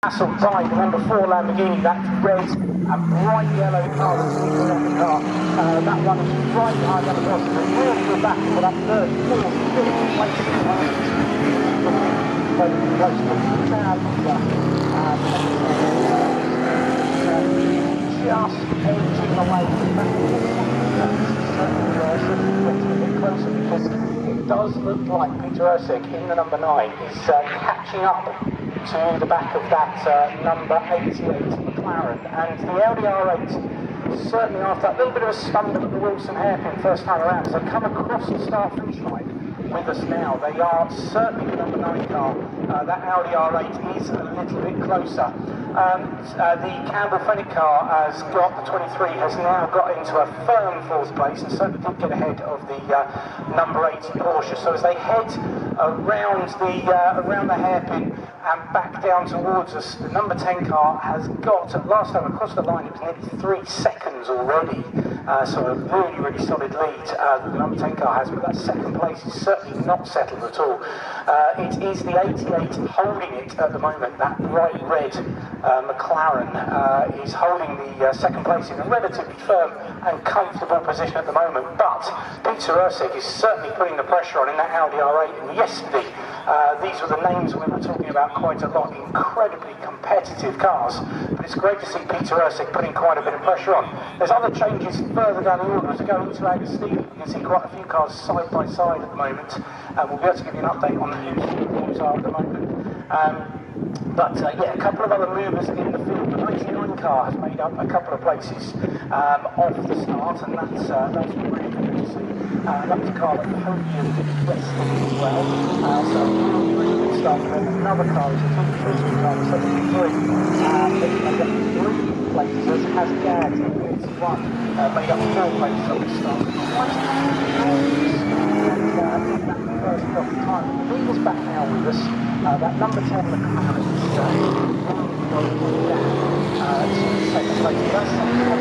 By the number 4 Lamborghini, that red and bright yellow car that's in the second car. That one is right behind that across the really good battle for that third, fourth, fifth place at the moment. Very close to the crowd leader. Just edging away from that. Certainly getting a bit closer because it does look like Peter Ursig in the number 9 is catching up to the back of that number 88 McLaren, and the LDR8 certainly after that little bit of a stumble at the Wilson hairpin first time around, as they come across the start finish line with us now. They are certainly the number 9 car. That Audi R8 is a little bit closer. The Campbell Fenwick car has got, the 23 has now got into a firm 4th place and certainly did get ahead of the number 8 Porsche. So as they head around the hairpin and back down towards us, the number 10 car has got, last time across the line it was nearly 3 seconds already. So a really, really solid lead the number 10 car has, but that second place is certainly not settled at all. It is the 88 holding it at the moment. That bright red McLaren is holding the second place in a relatively firm and comfortable position at the moment, but Peter Ursig is certainly putting the pressure on in that Audi R8, and yesterday these were the names we were talking about quite a lot, incredibly competitive cars, but it's great to see Peter Ursig putting quite a bit of pressure on. There's other changes further down the order as we go into Agostino. You can see quite a few cars side by side at the moment, and we'll be able to give you an update on who the forms are at the moment. Yeah, a couple of other movers in the field. The 99 car has made up a couple of places off the start, and that's really good to see. That was a car that podiumed yesterday as well, so really, really good start. And another car is a 2 car, the 73, that made up 3 places, as has Gads in 81, made up 4 places on the start. And that first off the time. The leader's back now with us. That number 10 McLaren is second place. That's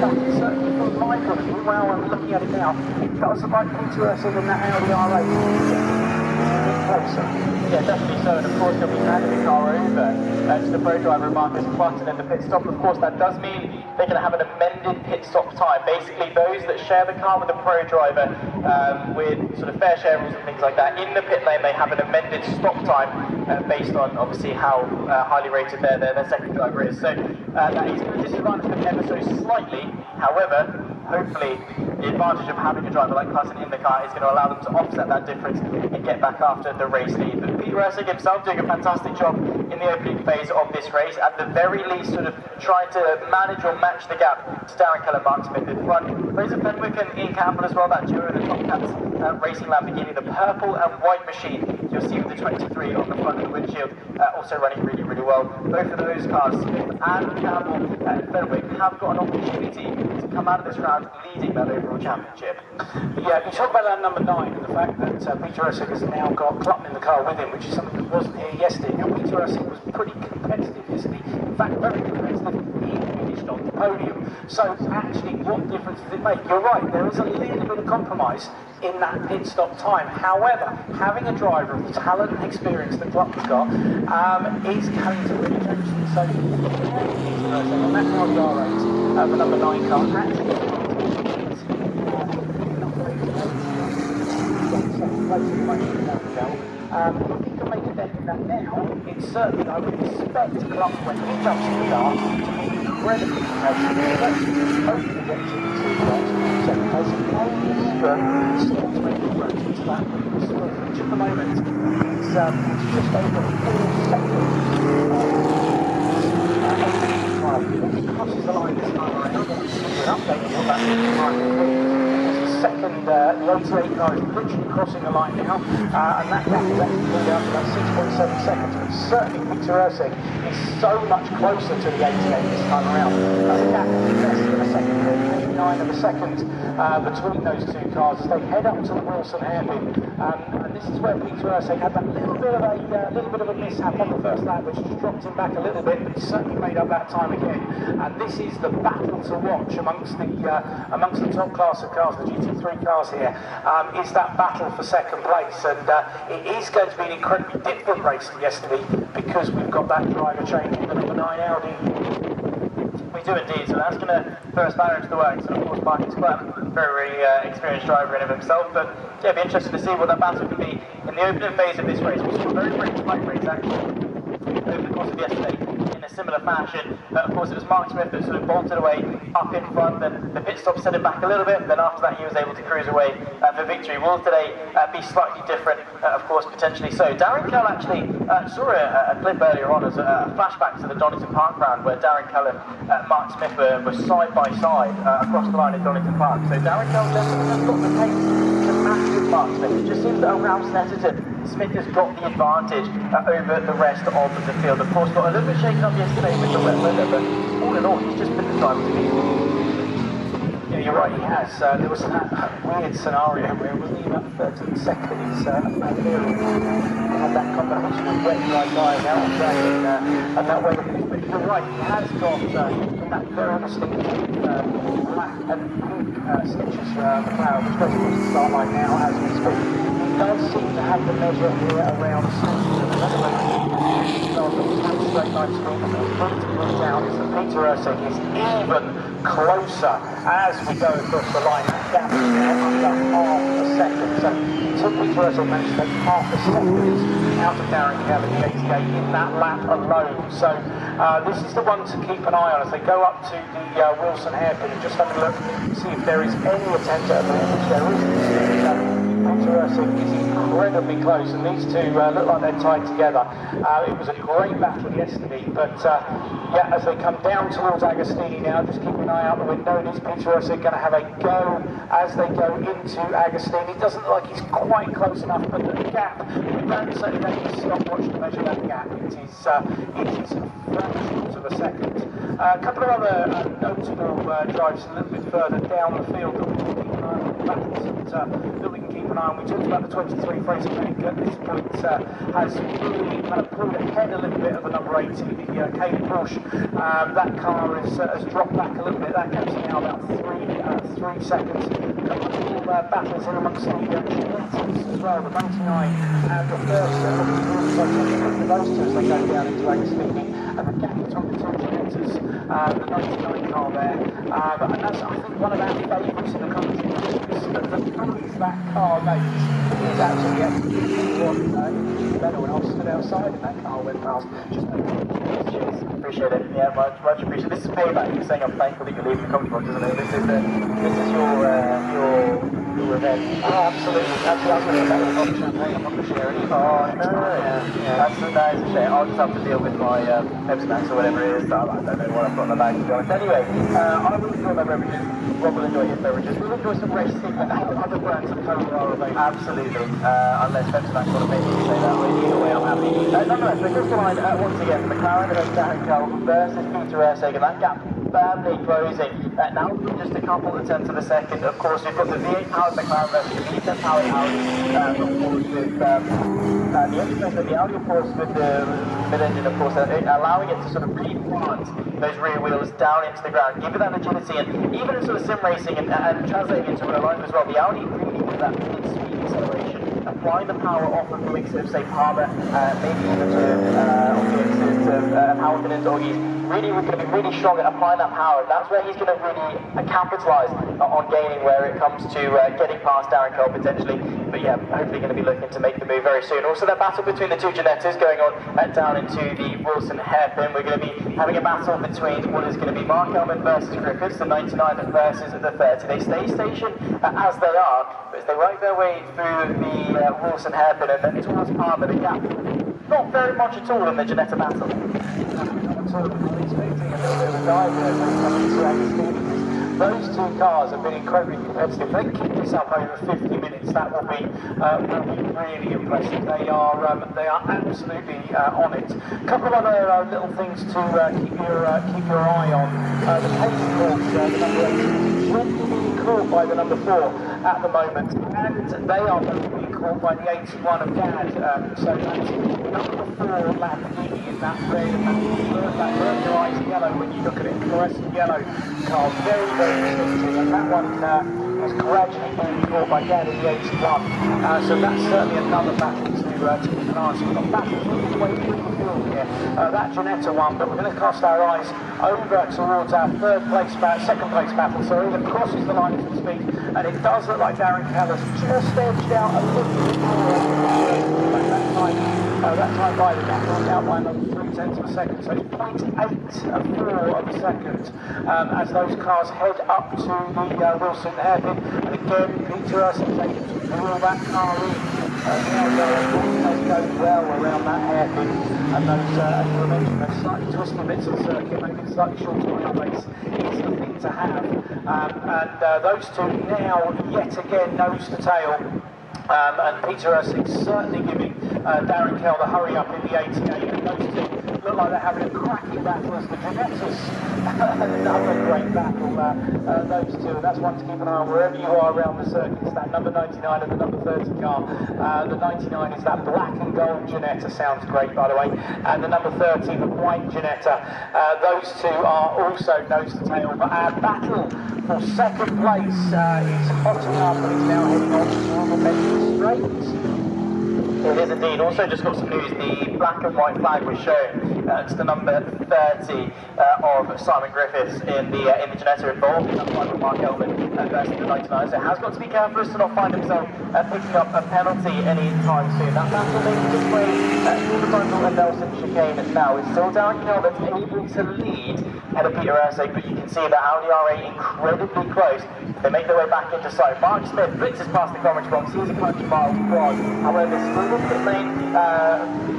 something certainly from my point of view, well, I'm looking at it now, it does look like Peter Ursig in that Audi R8 closer. Yeah, definitely so, and of course they'll be handing the car over to the pro driver Marcus Button in the pit stop. Of course that does mean they're going to have an amended pit stop time. Basically those that share the car with the pro driver with sort of fair share rules and things like that, in the pit lane they have an amended stop time based on obviously how highly rated their second driver is. So that is going to disadvantage them ever so slightly. However, hopefully the advantage of having a driver like Clutton in the car is going to allow them to offset that difference and get back after the race lead. But Peter Ursig himself doing a fantastic job in the opening phase of this race, at the very least sort of trying to manage or match the gap to Darren Keller, Mark Smith in front. Fraser Fenwick and Ian Campbell as well, that duo in the Top Cats racing Lamborghini, the purple and white machine you'll see with the 23 on the front of the windshield, also running really, really well. Both of those cars, Smith and Campbell and Fenwick, have got an opportunity to come out of this round leading that overall championship. Yeah, you talk about that number 9 and the fact that Peter Ursig has now got Clutton in the car with him, which is something that wasn't here yesterday. Now, Peter Ursig was pretty competitive yesterday, in fact very competitive, he finished on the podium. So actually, what difference does it make? You're right, there is a little bit of compromise in that pit stop time. However, having a driver of the talent and experience that Clutton's got is going to really change things. So Peter Ursig on that Audi R8, the number 9 car, actually if he can make a dent in that now, it's certainly, I would expect Clutton, when he jumps in the car, to be incredibly competitive. Hopefully get to the 2 cars, second place, and maybe still to make the approach into that which at the moment is just over 4 seconds. He crosses the line this time around. I'll give you an update on that. Second, the 88 car is literally crossing the line now, and that gap is actually going down to about 6.7 seconds, but certainly Peter Ursig is so much closer to the 88 this time around. That's a gap of less than a second, 89 of a second between those 2 cars as they head up to the Wilson hairpin, and this is where Peter Ursig had that little bit of a mishap on the first lap, which just dropped him back a little bit, but he certainly made up that time again. And this is the battle to watch amongst the top class of cars, the GT3 cars here, is that battle for second place, and it is going to be an incredibly different race than yesterday because we've got that driver change in the 9 Audi. We do indeed, so that's going to throw a spanner into the works. And of course, Mark is quite a very experienced driver in of himself, but yeah, it'd be interesting to see what that battle can be in the opening phase of this race. We saw very tight race actually over the course of yesterday in a similar fashion. Of course, it was Mark Smith that sort of bolted away up in front, then the pit stop set him back a little bit, then after that he was able to cruise away for victory. Will today be slightly different, of course, potentially so. Darren Kell actually saw a clip earlier on as a flashback to the Donington Park round where Darren Kell and Mark Smith were side by side across the line in Donington Park. So Darren Kell definitely has got the pace to match with Mark Smith. It just seems that around Snetterton, Smith has got the advantage over the rest of the field. Of course, got a little bit shaken up yesterday with the wet weather, but all in all, he's just been the driver to beat. Yeah, you're right, he has. There was that weird scenario where it wasn't even up 13 seconds. He had that combination of wet, dry tyres out on track and that way. But you're right, he has got that very distinctive black and pink stitches McLaren, which goes across the start line now as we speak. He does seem to have the measure here around straight line speed. What's to point out is that Peter Ursig is even closer as we go across the line. That gap is now under half a second. So Peter Ursig managed to take half a second out of Darren Kell in the 88 in that lap alone. So this is the one to keep an eye on as they go up to the Wilson hairpin and just have a look, see if there is any attempt at a move, which there isn't. Peter Ursig is incredibly close, and these two look like they're tied together. It was a great battle yesterday, but yeah, as they come down towards Agostini now, just keep an eye out the window. Is Peter Ursig going to have a go as they go into Agostini? It doesn't look like he's quite close enough, but the gap, we don't say that you stopwatch to measure that gap. It is fractions of a second. A couple of other notable drives a little bit further down the field that we can keep an eye on, that we can keep an eye on. We talked about the 23 Fraser Bank at this point has really kind of pulled ahead a little bit of the number 80, the Kate Bush. That car has dropped back a little bit. That gap's now about 3 seconds. A couple of little battles in amongst the Gianettis as well, the 99 and the first those two as they go down into Agostini, and the gap between the two Gianettis, the 99 car there, and that's I think one of our favourites in the country. The colours that car makes is absolutely better when I was stood outside and that car went past. Just appreciate it. Yeah, much appreciated. This is payback. You're saying I'm thankful that you're leaving the company, isn't it? This is your revenge. Oh, absolutely. Actually, I'm going to make a bottle of champagne. I'm not going to share it. Oh, no. Yeah. That is a shame. I'll just have to deal with my Pepsi Max or whatever it is. I don't know what I've got in the bag, to be honest. Anyway, I will enjoy my beverages. Rob will enjoy his beverages. We'll enjoy some racing and other brands of Cola are available. Absolutely. Unless Pepsi Max want to make me say that way. Either way, I'm happy. Nonetheless, the crystal line once again, McLaren and Darren Kell versus Peter Ursig, and that gap badly closing. Now just a couple of tenths of a second. Of course, we've got the V8 powered McLaren versus the V10 powered Audi. Of course, with the engine of the Audi, of course, with the mid-engine, of course, allowing it to sort of really plant those rear wheels down into the ground, give it that agility, and even in sort of sim racing and translating into real life as well, the Audi really with that mid-speed acceleration, applying the power off of the exit of, say, Harbour, maybe even to the exit of Hamilton and Doggies. Really, we're going to be really strong at applying that power. That's where he's going to really capitalise on gaining where it comes to getting past Darren Kell potentially. But yeah, hopefully going to be looking to make the move very soon. Also, that battle between the two Gianettis going on down into the Wilson hairpin. We're going to be having a battle between what is going to be Mark Elman versus Griffiths, the 99 versus the 30. They stay stationed as they are, but as they work their way through the Wilson hairpin and then towards Palmer, the gap not very much at all in the Gianetta battle. Expecting a little bit of a dive there when coming to Agostini. Those two cars have been incredibly competitive. If they can keep this up over 50 minutes, that will be really impressive. They are absolutely on it. A couple of other little things to keep your eye on. The pace course, the number 8, being caught by the number 4 at the moment, and they are both being caught by the 81 of Gad. So that's number 4 Lamborghini in that red and that burgerized yellow when you look at it, fluorescent yellow car, very distinctive, and that one is gradually being caught by Gad in the 81. So that's certainly another battle to keep an eye on. So we've got battles all the way through the field here. That Ginetta one, but we're going to cast our eyes over towards our second place battle, sorry, that crosses the line of speed, and it does look like Darren Keller's just edged out a little bit more. That time by the battle out by another 0.3 of a second, so it's 0.8 of a second as those cars head up to the Wilson hairpin, and again Peter Urson's able to wheel that car in. They go well around that hairpin, and those, as you mentioned, those slightly twisty bits of the circuit, maybe slightly shorter wheelbase, is the thing to have. And those two now, yet again, nose to tail. And Peter Urson's certainly giving Darren Kell the hurry up in the 88, and those two look like they're having a cracking battle as the Ginettas. Another great battle, those two. And that's one to keep an eye on wherever you are around the circuit. It's that number 99 and the number 30 car. The 99 is that black and gold Ginetta, sounds great by the way, and the number 30, the white Ginetta. Those two are also nose to tail, but our battle for second place is hotting up, and it's now heading on to the Medley Straight. It is indeed. Also just got some news, the black and white flag was shown. It's the number 30 of Simon Griffiths in the Ginetta involved. That's why Mark Elman versus the 99. So it has got to be careful to not find himself picking up a penalty any time soon. That battle makes its way through the Bundle and Nelson chicane now. It's still Darren Kell that's able to lead ahead of Peter Ursig, but you can see that Audi R8 incredibly close. They make their way back into sight. Mark Smith blitzes past the Commerce box. He's a country mile quad. However, there's still a pit lane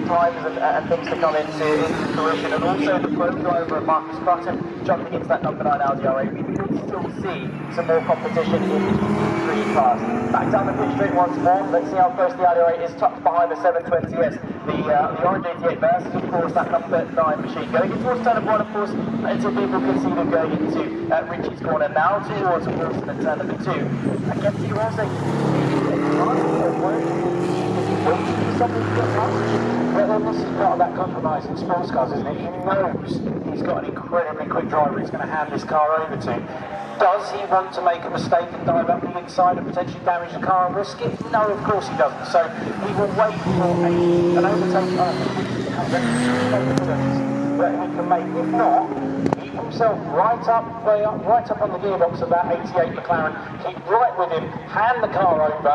times and things to come into fruition. And also the pro driver of Marcus Button jumping into that number 9 Audi R8. We could still see some more competition in the GT3 class. Back down the pit straight once more. Let's see how close the Audi R8 is tucked behind the 720S. The Orange 88 versus, of course, that number 9 machine. Going in towards turn of 1, of course, until people can see them going into Richie's corner. Now towards Wilson at turn number 2. Again, you also something to get past. But then this is part of that compromise in sports cars, isn't it? He knows he's got an incredibly quick driver he's going to hand this car over to. Does he want to make a mistake and dive up the inside and potentially damage the car and risk it? No, of course he doesn't. So he will wait for an overtake that he can make. If not, keep himself right up on the gearbox of that 88 McLaren, keep right with him, hand the car over.